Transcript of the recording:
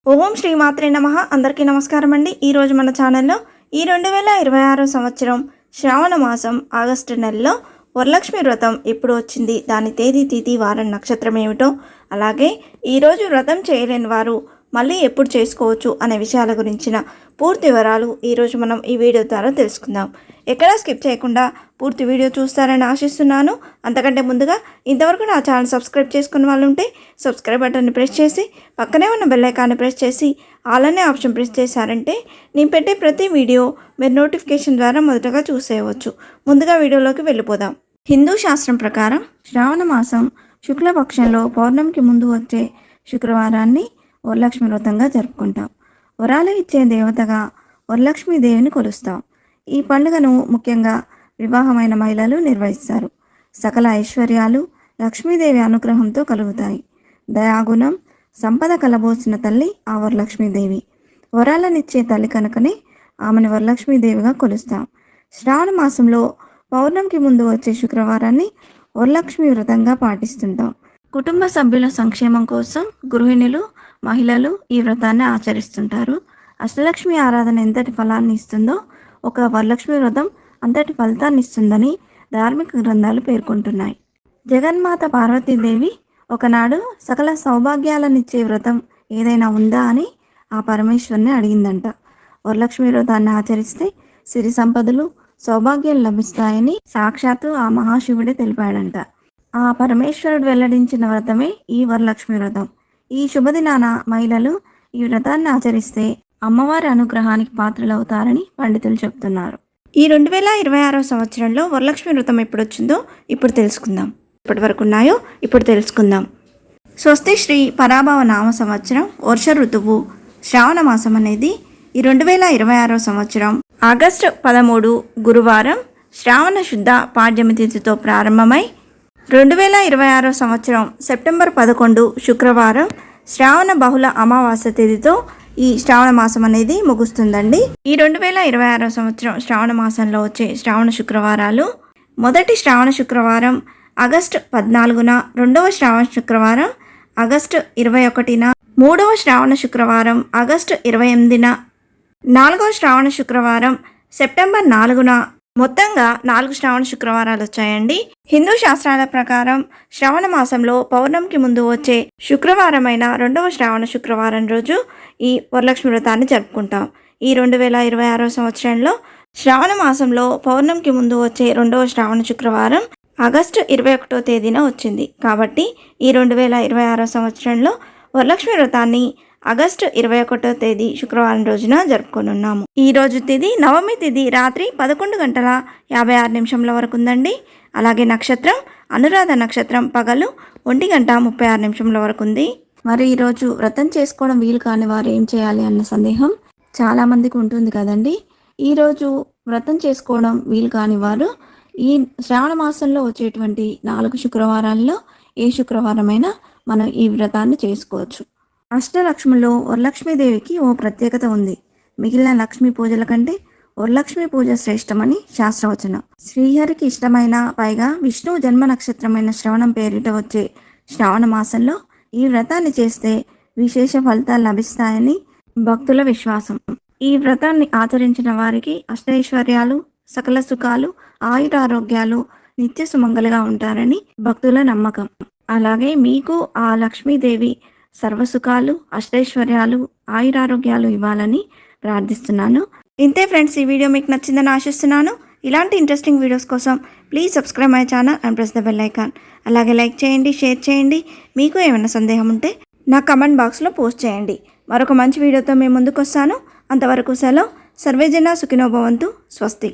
ఓం శ్రీ మాత్రే నమః. అందరికీ నమస్కారం అండి. ఈరోజు మన ఛానల్లో ఈ 2026 సంవత్సరం శ్రావణ మాసం ఆగస్టు నెలలో వరలక్ష్మి వ్రతం ఎప్పుడు వచ్చింది, దాని తేదీ తిథి వారం నక్షత్రం ఏమిటో, అలాగే ఈరోజు వ్రతం చేయలేని వారు మళ్ళీ ఎప్పుడు చేసుకోవచ్చు అనే విషయాల గురించిన పూర్తి వివరాలు ఈరోజు మనం ఈ వీడియో ద్వారా తెలుసుకుందాం. ఎక్కడా స్కిప్ చేయకుండా పూర్తి వీడియో చూస్తారని ఆశిస్తున్నాను. అంతకంటే ముందుగా ఇంతవరకు నా ఛానల్ సబ్స్క్రైబ్ చేసుకున్న వాళ్ళు ఉంటే సబ్స్క్రైబ్ బటన్ని ప్రెస్ చేసి పక్కనే ఉన్న బెల్ ఐకాన్ని ప్రెస్ చేసి ఆల్ అనే ఆప్షన్ ప్రెస్ చేశారంటే నేను పెట్టే ప్రతి వీడియో మీరు నోటిఫికేషన్ ద్వారా మొదటగా చూసేయవచ్చు. ముందుగా వీడియోలోకి వెళ్ళిపోదాం. హిందూ శాస్త్రం ప్రకారం శ్రావణ మాసం శుక్లపక్షంలో పౌర్ణమికి ముందు వచ్చే శుక్రవారాన్ని వరలక్ష్మి వ్రతంగా జరుపుకుంటాం. వరాలు ఇచ్చే దేవతగా వరలక్ష్మీదేవిని కొలుస్తాం. ఈ పండుగను ముఖ్యంగా వివాహమైన మహిళలు నిర్వహిస్తారు. సకల ఐశ్వర్యాలు లక్ష్మీదేవి అనుగ్రహంతో కలుగుతాయి. దయాగుణం సంపద కలబోసిన తల్లి ఆ వరలక్ష్మీదేవి. వరాలనిచ్చే తల్లి కనుకనే ఆమెను వరలక్ష్మీదేవిగా కొలుస్తాం. శ్రావణ మాసంలో పౌర్ణమికి ముందు వచ్చే శుక్రవారాన్ని వరలక్ష్మి వ్రతంగా పాటిస్తుంటాం. కుటుంబ సభ్యుల సంక్షేమం కోసం గృహిణులు, మహిళలు ఈ వ్రతాన్ని ఆచరిస్తుంటారు. అష్టలక్ష్మి ఆరాధన ఎంతటి ఫలాన్ని ఇస్తుందో ఒక వరలక్ష్మి వ్రతం అంతటి ఫలితాన్ని ఇస్తుందని ధార్మిక గ్రంథాలు పేర్కొంటున్నాయి. జగన్మాత పార్వతీదేవి ఒకనాడు సకల సౌభాగ్యాలనిచ్చే వ్రతం ఏదైనా ఉందా అని ఆ పరమేశ్వరుని అడిగిందంట. వరలక్ష్మి వ్రతాన్ని ఆచరిస్తే సిరి సంపదలు, సౌభాగ్యాలు లభిస్తాయని సాక్షాత్తు ఆ మహాశివుడే తెలిపాడంట. ఆ పరమేశ్వరుడు వెల్లడించిన వ్రతమే ఈ వరలక్ష్మి వ్రతం. ఈ శుభదినాన మహిళలు ఈ వ్రతాన్ని ఆచరిస్తే అమ్మవారి అనుగ్రహానికి పాత్రలవుతారని పండితులు చెప్తున్నారు. ఈ 2026 సంవత్సరంలో వరలక్ష్మి వ్రతం ఎప్పుడు వచ్చిందో ఇప్పుడు తెలుసుకుందాం. ఇప్పటి వరకు ఉన్నాయో ఇప్పుడు తెలుసుకుందాం. స్వస్తి శ్రీ పరాభవ నామ సంవత్సరం వర్ష ఋతువు శ్రావణ మాసం అనేది ఈ 2026 సంవత్సరం ఆగస్టు 13 గురువారం శ్రావణ శుద్ధ పాడ్యమి తిథితో ప్రారంభమై 2026 సంవత్సరం సెప్టెంబర్ 11 శుక్రవారం శ్రావణ బహుళ అమావాస్య తేదీతో ఈ శ్రావణ మాసం అనేది ముగుస్తుందండి. ఈ 2026 సంవత్సరం శ్రావణ మాసంలో వచ్చే శ్రావణ శుక్రవారాలు: మొదటి శ్రావణ శుక్రవారం ఆగస్టు 14న, రెండవ శ్రావణ శుక్రవారం ఆగస్టు 21న, మూడవ శ్రావణ శుక్రవారం ఆగస్టు 28న, నాలుగవ శ్రావణ శుక్రవారం సెప్టెంబర్ 4న. మొత్తంగా 4 శ్రావణ శుక్రవారాలు వచ్చాయండి. హిందూ శాస్త్రాల ప్రకారం శ్రావణ మాసంలో పౌర్ణమికి ముందు వచ్చే శుక్రవారమైన రెండవ శ్రావణ శుక్రవారం రోజు ఈ వరలక్ష్మి వ్రతాన్ని జరుపుకుంటాం. ఈ 2026 సంవత్సరంలో శ్రావణ మాసంలో పౌర్ణమికి ముందు వచ్చే రెండవ శ్రావణ శుక్రవారం ఆగస్టు 21వ తేదీన వచ్చింది. కాబట్టి ఈ 2026 సంవత్సరంలో వరలక్ష్మి వ్రతాన్ని ఆగస్టు 21వ తేదీ శుక్రవారం రోజున జరుపుకొనున్నాము. ఈ రోజు తిథి నవమి తిథి రాత్రి 11:56 వరకు ఉందండి. అలాగే నక్షత్రం అనురాధ నక్షత్రం పగలు 1:36 వరకు ఉంది. మరి ఈరోజు వ్రతం చేసుకోవడం వీలు కాని వారు ఏం చేయాలి అన్న సందేహం చాలామందికి ఉంటుంది కదండి. ఈరోజు వ్రతం చేసుకోవడం వీలు కాని వారు ఈ శ్రావణ మాసంలో వచ్చేటువంటి 4 శుక్రవారాల్లో ఏ శుక్రవారమైనా మనం ఈ వ్రతాన్ని చేసుకోవచ్చు. అష్టలక్ష్మిలో వరలక్ష్మీదేవికి ఓ ప్రత్యేకత ఉంది. మిగిలిన లక్ష్మీ పూజల కంటే వరలక్ష్మి పూజ శ్రేష్టమని శాస్త్రవచనం. శ్రీహరికి ఇష్టమైన, పైగా విష్ణువు జన్మ నక్షత్రమైన శ్రవణం పేరిట వచ్చే శ్రావణ మాసంలో ఈ వ్రతాన్ని చేస్తే విశేష ఫలితాలు లభిస్తాయని భక్తుల విశ్వాసం. ఈ వ్రతాన్ని ఆచరించిన వారికి అష్టైశ్వర్యాలు, సకల సుఖాలు, ఆయురారోగ్యాలు, నిత్య సుమంగళిగా ఉంటారని భక్తుల నమ్మకం. అలాగే మీకు ఆ లక్ష్మీదేవి సర్వసుఖాలు, అష్టైశ్వర్యాలు, ఆయురారోగ్యాలు ఇవ్వాలని ప్రార్థిస్తున్నాను. ఇంతే ఫ్రెండ్స్, ఈ వీడియో మీకు నచ్చిందని ఆశిస్తున్నాను. ఇలాంటి ఇంట్రెస్టింగ్ వీడియోస్ కోసం please subscribe my channel and press the bell icon. అలాగే లైక్ చేయండి, షేర్ చేయండి. మీకు ఏమైనా సందేహం ఉంటే నా కమెంట్ బాక్స్లో పోస్ట్ చేయండి. మరొక మంచి వీడియోతో మేము ముందుకు వస్తాను. అంతవరకు సెలవు. సర్వేజన సుఖినో భవంతు. స్వస్తి.